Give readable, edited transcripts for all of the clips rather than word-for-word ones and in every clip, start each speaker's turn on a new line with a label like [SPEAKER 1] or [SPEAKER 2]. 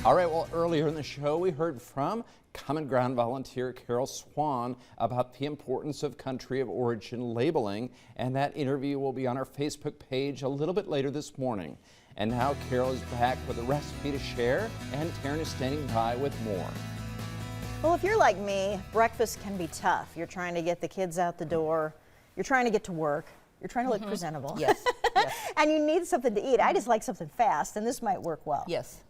[SPEAKER 1] All right, well, earlier in the show, we heard from Common Ground volunteer Carol Swan about the importance of country of origin labeling, and that interview will be on our Facebook page a little bit later this morning. And now Carol is back with a recipe to share, and Taryn is standing by with more.
[SPEAKER 2] Well, if you're like me, breakfast can be tough. You're trying to get the kids out the door, you're trying to get to work, you're trying to look presentable.
[SPEAKER 3] Yes, yes.
[SPEAKER 2] And you need something to eat. I just like something fast, and this might work well.
[SPEAKER 3] Yes,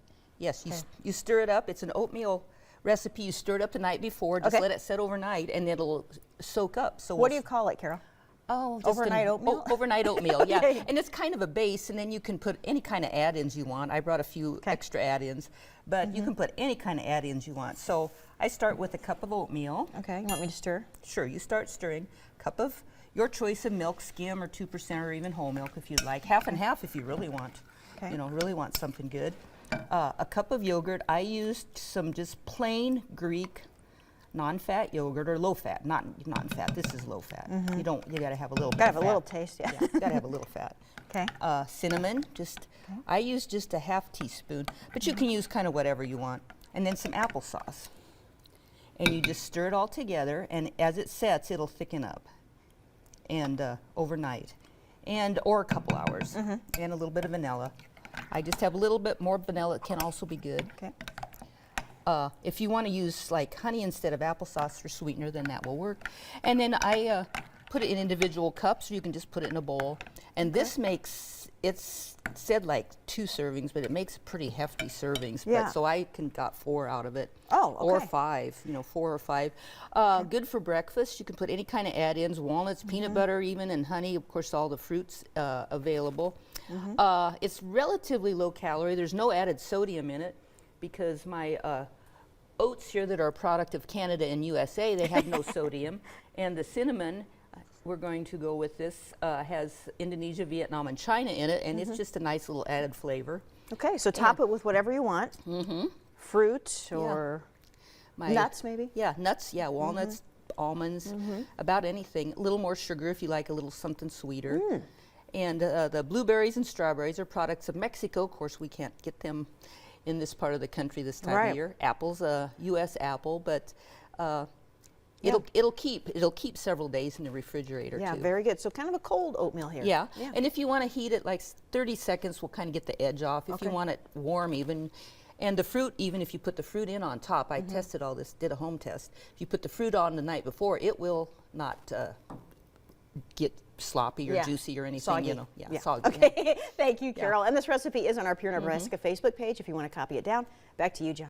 [SPEAKER 3] yes.
[SPEAKER 2] Okay.
[SPEAKER 3] You stir it up. It's an oatmeal recipe. You stir it up the night before. Just let it set overnight, and it'll soak up. So
[SPEAKER 2] what do you call it, Carol?
[SPEAKER 3] Oh,
[SPEAKER 2] overnight oatmeal?
[SPEAKER 3] Overnight oatmeal, yeah. And it's kind of a base, and then you can put any kind of add-ins you want. I brought a few extra add-ins, but you can put any kind of add-ins you want. So I start with a cup of oatmeal.
[SPEAKER 2] Okay, you want me to stir?
[SPEAKER 3] Sure, you start stirring. Cup of your choice of milk, skim or 2% or even whole milk if you'd like. Half and half if you really want, you know, really want something good. A cup of yogurt. I used some just plain Greek non-fat yogurt, or low-fat, not non-fat. This is low-fat. You gotta have a little bit of fat.
[SPEAKER 2] Gotta have a little taste, yeah.
[SPEAKER 3] Gotta have a little fat.
[SPEAKER 2] Okay.
[SPEAKER 3] Cinnamon, I use just a half teaspoon, but you can use kind of whatever you want. And then some applesauce. And you just stir it all together, and as it sets, it'll thicken up. And overnight, or a couple hours, and a little bit of vanilla. I just have a little bit more vanilla. It can also be good.
[SPEAKER 2] Okay.
[SPEAKER 3] If you want to use like honey instead of applesauce for sweetener, then that will work. And then I put it in individual cups, or you can just put it in a bowl. And this makes, it's said like 2 servings, but it makes pretty hefty servings.
[SPEAKER 2] Yeah.
[SPEAKER 3] But, so I got 4 out of it.
[SPEAKER 2] Oh, okay.
[SPEAKER 3] Or 5, 4 or 5. Good for breakfast. You can put any kind of add-ins, walnuts, peanut butter even, and honey. Of course, all the fruits available. It's relatively low calorie. There's no added sodium in it, because my oats here that are a product of Canada and USA, they have no sodium. And the cinnamon, we're going to go with this, has Indonesia, Vietnam, and China in it, and it's just a nice little added flavor.
[SPEAKER 2] Okay, so top it with whatever you want. Fruit or nuts, maybe?
[SPEAKER 3] Yeah, nuts, walnuts, almonds, about anything. A little more sugar if you like a little something sweeter. And the blueberries and strawberries are products of Mexico. Of course, we can't get them in this part of the country this time of year. Apple's a U.S. apple, but it'll keep several days in the refrigerator too.
[SPEAKER 2] Yeah, very good. So kind of a cold oatmeal here.
[SPEAKER 3] Yeah. And if you want to heat it like 30 seconds, we'll kind of get the edge off. If you want it warm even, and the fruit, even if you put the fruit in on top, I tested all this, did a home test. If you put the fruit on the night before, it will not get sloppy or juicy or anything,
[SPEAKER 2] soggy.
[SPEAKER 3] Soggy.
[SPEAKER 2] Okay, thank you, Carol. And this recipe is on our Pure Nebraska Facebook page if you want to copy it down. Back to you, John.